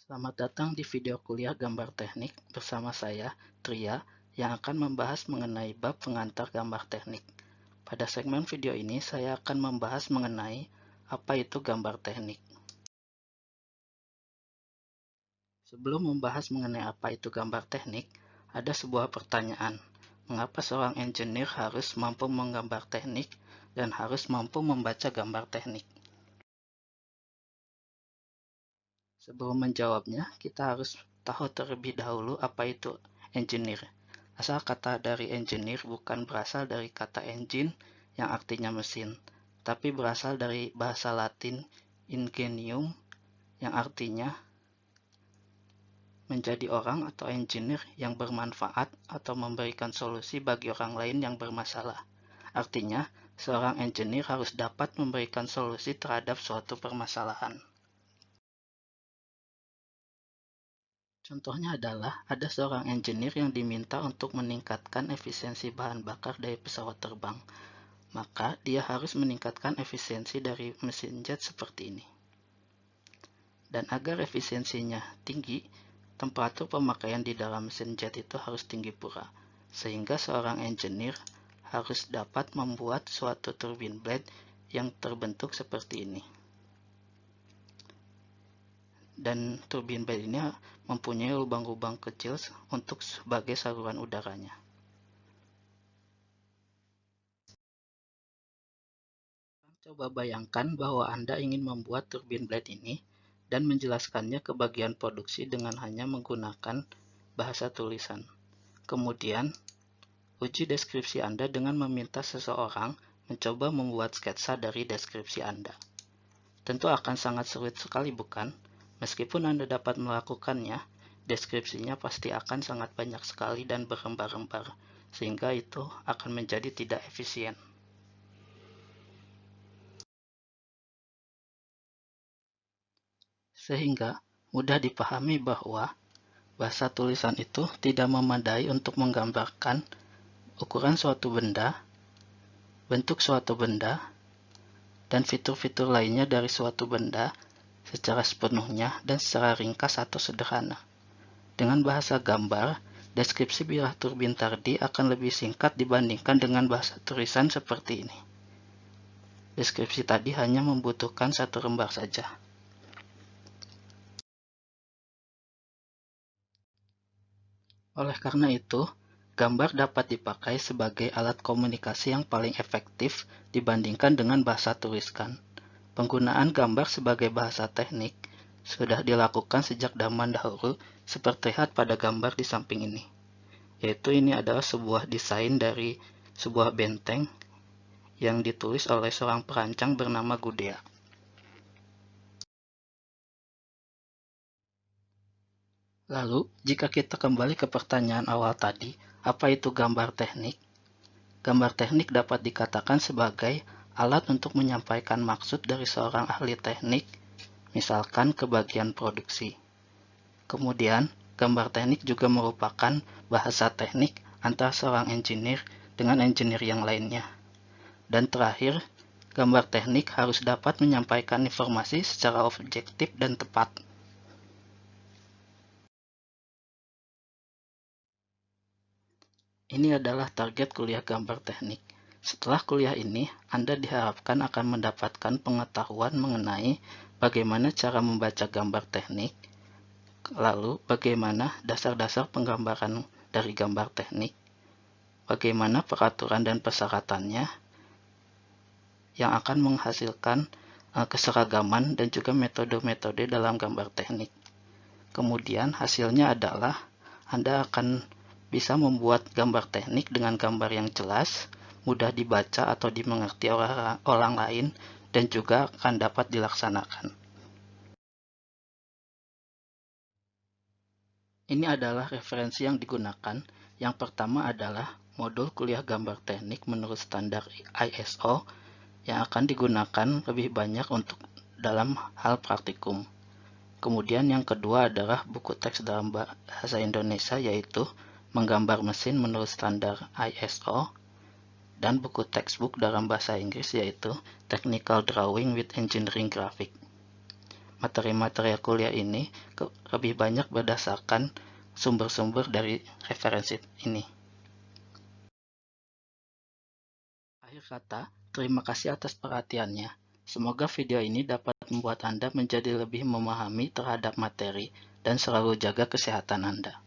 Selamat datang di video kuliah gambar teknik bersama saya, Tria, yang akan membahas mengenai bab pengantar gambar teknik. Pada segmen video ini, saya akan membahas mengenai apa itu gambar teknik. Sebelum membahas mengenai apa itu gambar teknik, ada sebuah pertanyaan. Mengapa seorang engineer harus mampu menggambar teknik dan harus mampu membaca gambar teknik? Sebelum menjawabnya, kita harus tahu terlebih dahulu apa itu engineer. Asal kata dari engineer bukan berasal dari kata engine yang artinya mesin, tapi berasal dari bahasa Latin ingenium yang artinya menjadi orang atau engineer yang bermanfaat atau memberikan solusi bagi orang lain yang bermasalah. Artinya, seorang engineer harus dapat memberikan solusi terhadap suatu permasalahan. Contohnya adalah ada seorang engineer yang diminta untuk meningkatkan efisiensi bahan bakar dari pesawat terbang. Maka dia harus meningkatkan efisiensi dari mesin jet seperti ini. Dan agar efisiensinya tinggi, temperatur pemakaian di dalam mesin jet itu harus tinggi pula. Sehingga seorang engineer harus dapat membuat suatu turbine blade yang terbentuk seperti ini. Dan turbin blade ini mempunyai lubang-lubang kecil untuk sebagai saluran udaranya. Coba bayangkan bahwa Anda ingin membuat turbin blade ini dan menjelaskannya ke bagian produksi dengan hanya menggunakan bahasa tulisan. Kemudian, uji deskripsi Anda dengan meminta seseorang mencoba membuat sketsa dari deskripsi Anda. Tentu akan sangat sulit sekali, bukan? Meskipun Anda dapat melakukannya, deskripsinya pasti akan sangat banyak sekali dan berlembar-lembar, sehingga itu akan menjadi tidak efisien. Sehingga mudah dipahami bahwa bahasa tulisan itu tidak memadai untuk menggambarkan ukuran suatu benda, bentuk suatu benda, dan fitur-fitur lainnya dari suatu benda secara sepenuhnya dan secara ringkas atau sederhana. Dengan bahasa gambar, deskripsi bilah turbin tadi akan lebih singkat dibandingkan dengan bahasa tulisan seperti ini. Deskripsi tadi hanya membutuhkan satu lembar saja. Oleh karena itu, gambar dapat dipakai sebagai alat komunikasi yang paling efektif dibandingkan dengan bahasa tuliskan. Penggunaan gambar sebagai bahasa teknik sudah dilakukan sejak zaman dahulu seperti terlihat pada gambar di samping ini. Yaitu ini adalah sebuah desain dari sebuah benteng yang ditulis oleh seorang perancang bernama Gudea. Lalu, jika kita kembali ke pertanyaan awal tadi, apa itu gambar teknik? Gambar teknik dapat dikatakan sebagai alat untuk menyampaikan maksud dari seorang ahli teknik, misalkan ke bagian produksi. Kemudian, gambar teknik juga merupakan bahasa teknik antara seorang engineer dengan engineer yang lainnya. Dan terakhir, gambar teknik harus dapat menyampaikan informasi secara objektif dan tepat. Ini adalah target kuliah gambar teknik. Setelah kuliah ini, Anda diharapkan akan mendapatkan pengetahuan mengenai bagaimana cara membaca gambar teknik, lalu bagaimana dasar-dasar penggambaran dari gambar teknik, bagaimana peraturan dan persyaratannya yang akan menghasilkan keseragaman dan juga metode-metode dalam gambar teknik. Kemudian hasilnya adalah Anda akan bisa membuat gambar teknik dengan gambar yang jelas, mudah dibaca atau dimengerti orang lain, dan juga akan dapat dilaksanakan. Ini adalah referensi yang digunakan. Yang pertama adalah modul kuliah gambar teknik menurut standar ISO yang akan digunakan lebih banyak untuk dalam hal praktikum. Kemudian yang kedua adalah buku teks dalam bahasa Indonesia yaitu Menggambar Mesin menurut standar ISO dan buku textbook dalam bahasa Inggris yaitu Technical Drawing with Engineering Graphic. materi-materi kuliah ini lebih banyak berdasarkan sumber-sumber dari referensi ini. Akhir kata, terima kasih atas perhatiannya. Semoga video ini dapat membuat Anda menjadi lebih memahami terhadap materi dan selalu jaga kesehatan Anda.